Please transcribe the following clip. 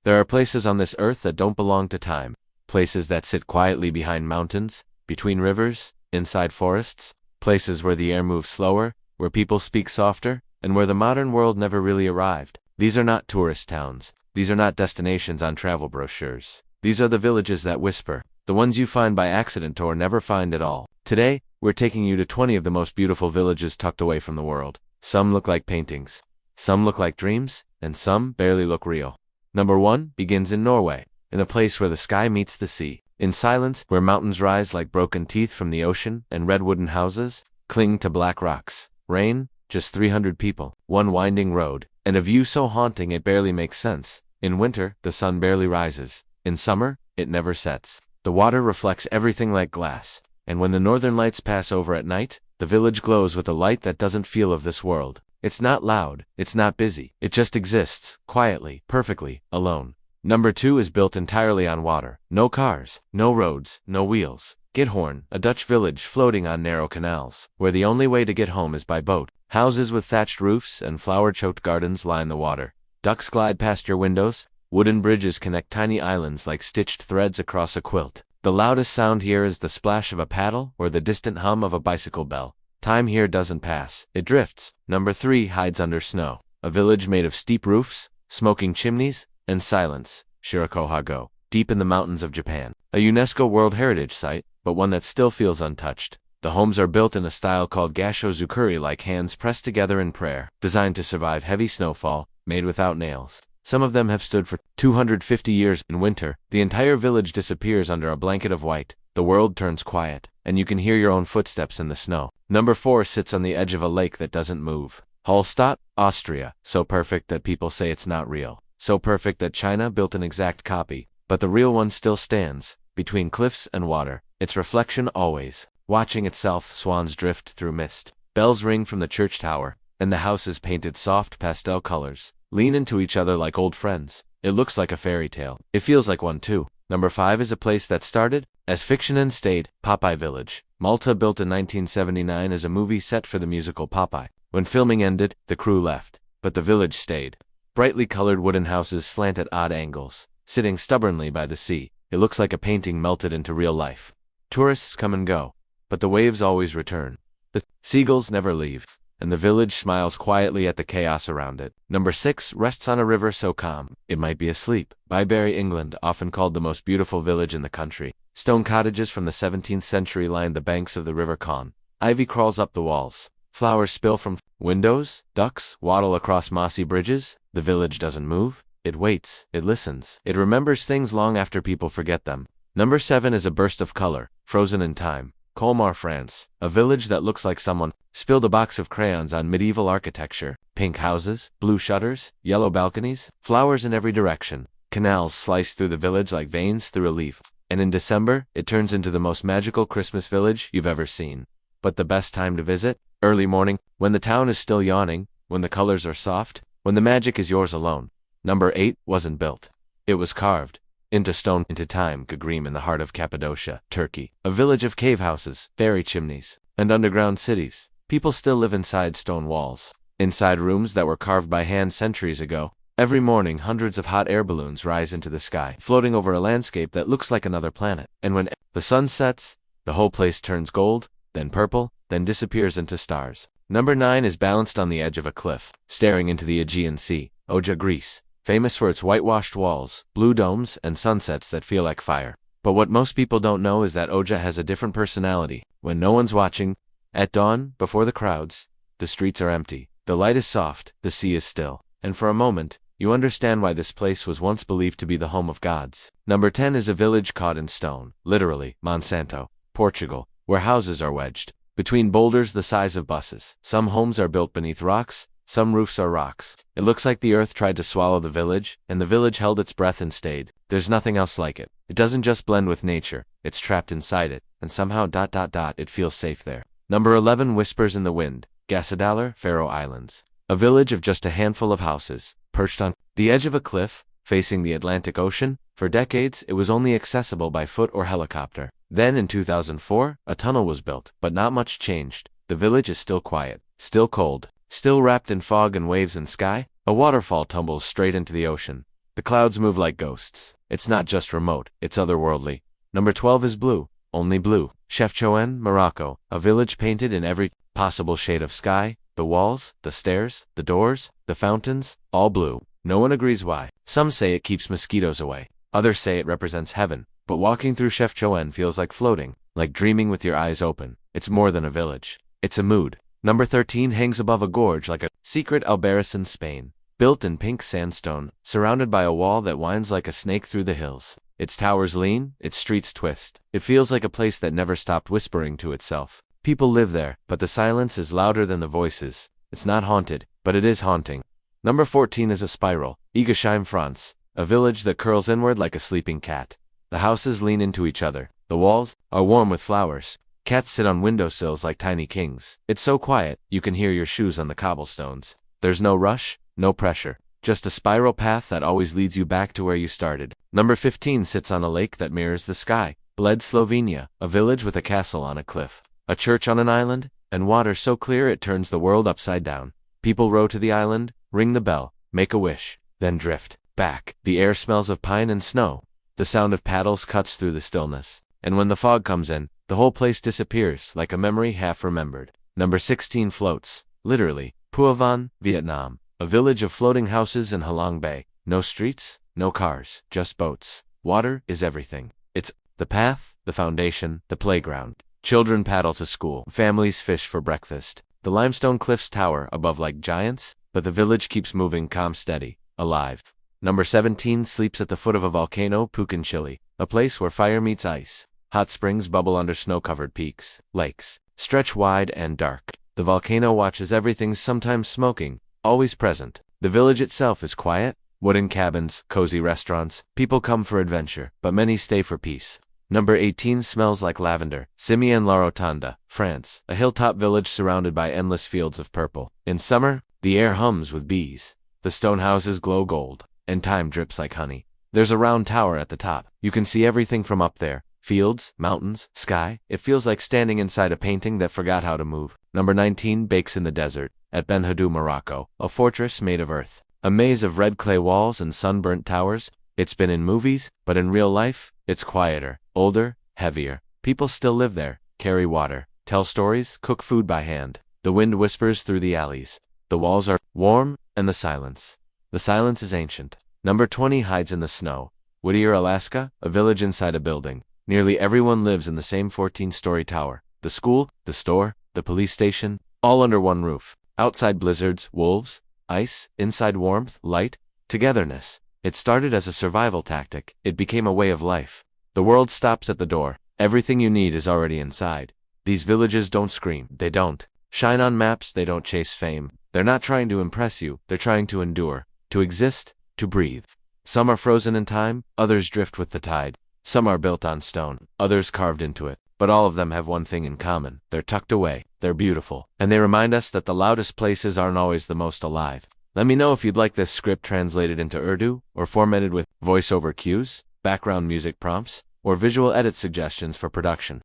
There are places on this earth that don't belong to time. Places that sit quietly behind mountains, between rivers, inside forests. Places where the air moves slower, where people speak softer, and where the modern world never really arrived. These are not tourist towns. These are not destinations on travel brochures. These are the villages that whisper, the ones you find by accident or never find at all. Today, we're taking you to 20 of the most beautiful villages tucked away from the world. Some look like paintings, some look like dreams, and some barely look real. Number 1 begins in Norway, in a place where the sky meets the sea. In silence, where mountains rise like broken teeth from the ocean, and red wooden houses cling to black rocks. Rain, just 300 people, one winding road, and a view so haunting it barely makes sense. In winter, the sun barely rises. In summer, it never sets. The water reflects everything like glass, and when the northern lights pass over at night, the village glows with a light that doesn't feel of this world. It's not loud, it's not busy, it just exists, quietly, perfectly, alone. Number 2 is built entirely on water. No cars, no roads, no wheels. Githorn, a Dutch village floating on narrow canals, where the only way to get home is by boat. Houses with thatched roofs and flower-choked gardens line the water. Ducks glide past your windows. Wooden bridges connect tiny islands like stitched threads across a quilt. The loudest sound here is the splash of a paddle or the distant hum of a bicycle bell. Time here doesn't pass, it drifts. Number 3 hides under snow. A village made of steep roofs, smoking chimneys, and silence. Shirakohago, deep in the mountains of Japan. A UNESCO World Heritage Site, but one that still feels untouched. The homes are built in a style called gasho-zukuri, like hands pressed together in prayer, designed to survive heavy snowfall, made without nails. Some of them have stood for 250 years. In winter, the entire village disappears under a blanket of white. The world turns quiet, and you can hear your own footsteps in the snow. Number 4 sits on the edge of a lake that doesn't move. Hallstatt, Austria, so perfect that people say it's not real. So perfect that China built an exact copy, but the real one still stands, between cliffs and water, its reflection always, watching itself. Swans drift through mist. Bells ring from the church tower, and the houses painted soft pastel colors lean into each other like old friends. It looks like a fairy tale. It feels like one too. Number 5 is a place that started as fiction and stayed. Popeye Village, Malta, built in 1979 as a movie set for the musical Popeye. When filming ended, the crew left, but the village stayed. Brightly colored wooden houses slant at odd angles, sitting stubbornly by the sea. It looks like a painting melted into real life. Tourists come and go, but the waves always return. The seagulls never leave, and the village smiles quietly at the chaos around it. Number 6 rests on a river so calm, it might be asleep. Byberry, England, often called the most beautiful village in the country. Stone cottages from the 17th century line the banks of the River Con. Ivy crawls up the walls. Flowers spill from windows. Ducks waddle across mossy bridges. The village doesn't move. It waits. It listens. It remembers things long after people forget them. Number 7 is a burst of color, frozen in time. Colmar, France, a village that looks like someone spilled a box of crayons on medieval architecture. Pink houses, blue shutters, yellow balconies, flowers in every direction. Canals slice through the village like veins through a leaf. And in December, it turns into the most magical Christmas village you've ever seen. But the best time to visit? Early morning, when the town is still yawning, when the colors are soft, when the magic is yours alone. Number 8 wasn't built. It was carved into stone, into time. Gagrim, in the heart of Cappadocia, Turkey. A village of cave houses, fairy chimneys, and underground cities. People still live inside stone walls, inside rooms that were carved by hand centuries ago. Every morning, hundreds of hot air balloons rise into the sky, floating over a landscape that looks like another planet. And when the sun sets, the whole place turns gold, then purple, then disappears into stars. Number 9 is balanced on the edge of a cliff, staring into the Aegean Sea. Oja, Greece, famous for its whitewashed walls, blue domes, and sunsets that feel like fire. But what most people don't know is that Oja has a different personality. When no one's watching, at dawn, before the crowds, the streets are empty, the light is soft, the sea is still. And for a moment, you understand why this place was once believed to be the home of gods. Number 10 is a village caught in stone, literally, Monsanto, Portugal, where houses are wedged between boulders the size of buses. Some homes are built beneath rocks, some roofs are rocks. It looks like the earth tried to swallow the village, and the village held its breath and stayed. There's nothing else like it. It doesn't just blend with nature, it's trapped inside it, and somehow it feels safe there. Number 11 whispers in the wind, Gassadalur, Faroe Islands. A village of just a handful of houses, perched on the edge of a cliff, facing the Atlantic Ocean. For decades, it was only accessible by foot or helicopter. Then in 2004, a tunnel was built, but not much changed. The village is still quiet, still cold, still wrapped in fog and waves and sky. A waterfall tumbles straight into the ocean. The clouds move like ghosts. It's not just remote, it's otherworldly. Number 12 is blue. Only blue. Chefchaouen, Morocco. A village painted in every possible shade of sky. The walls, the stairs, the doors, the fountains, all blue. No one agrees why. Some say it keeps mosquitoes away. Others say it represents heaven. But walking through Chefchaouen feels like floating, like dreaming with your eyes open. It's more than a village. It's a mood. Number 13 hangs above a gorge like a secret Albarracin, Spain. Built in pink sandstone, surrounded by a wall that winds like a snake through the hills. Its towers lean, its streets twist. It feels like a place that never stopped whispering to itself. People live there, but the silence is louder than the voices. It's not haunted, but it is haunting. Number 14 is a spiral. Egesheim, France. A village that curls inward like a sleeping cat. The houses lean into each other. The walls are warm with flowers. Cats sit on windowsills like tiny kings. It's so quiet, you can hear your shoes on the cobblestones. There's no rush, no pressure. Just a spiral path that always leads you back to where you started. Number 15 sits on a lake that mirrors the sky. Bled, Slovenia. A village with a castle on a cliff. A church on an island, and water so clear it turns the world upside down. People row to the island, ring the bell, make a wish, then drift back. The air smells of pine and snow. The sound of paddles cuts through the stillness. And when the fog comes in, the whole place disappears like a memory half remembered. Number 16 floats. Literally. Pua Van, Vietnam. A village of floating houses in Halong Bay. No streets, no cars, just boats. Water is everything. It's the path, the foundation, the playground. Children paddle to school. Families fish for breakfast. The limestone cliffs tower above like giants, but the village keeps moving calm, steady, alive. Number 17 sleeps at the foot of a volcano, Pucan, Chile. A place where fire meets ice. Hot springs bubble under snow-covered peaks. Lakes stretch wide and dark. The volcano watches everything, sometimes smoking, always present. The village itself is quiet. Wooden cabins, cozy restaurants. People come for adventure, but many stay for peace. Number 18 smells like lavender. Simian-la-Rotonda, France. A hilltop village surrounded by endless fields of purple. In summer, the air hums with bees. The stone houses glow gold, and time drips like honey. There's a round tower at the top. You can see everything from up there. Fields, mountains, sky. It feels like standing inside a painting that forgot how to move. Number 19 bakes in the desert. At Ben Haddou, Morocco. A fortress made of earth. A maze of red clay walls and sunburnt towers. It's been in movies, but in real life, it's quieter, older, heavier. People still live there, carry water, tell stories, cook food by hand. The wind whispers through the alleys. The walls are warm, and the silence. The silence is ancient. Number 20 hides in the snow. Whittier, Alaska. A village inside a building. Nearly everyone lives in the same 14-story tower. The school, the store, the police station, all under one roof. Outside blizzards, wolves, ice, inside warmth, light, togetherness. It started as a survival tactic. It became a way of life. The world stops at the door. Everything you need is already inside. These villages don't scream. They don't shine on maps. They don't chase fame. They're not trying to impress you. They're trying to endure, to exist, to breathe. Some are frozen in time. Others drift with the tide. Some are built on stone. Others carved into it. But all of them have one thing in common. They're tucked away. They're beautiful. And they remind us that the loudest places aren't always the most alive. Let me know if you'd like this script translated into Urdu, or formatted with voiceover cues, background music prompts, or visual edit suggestions for production.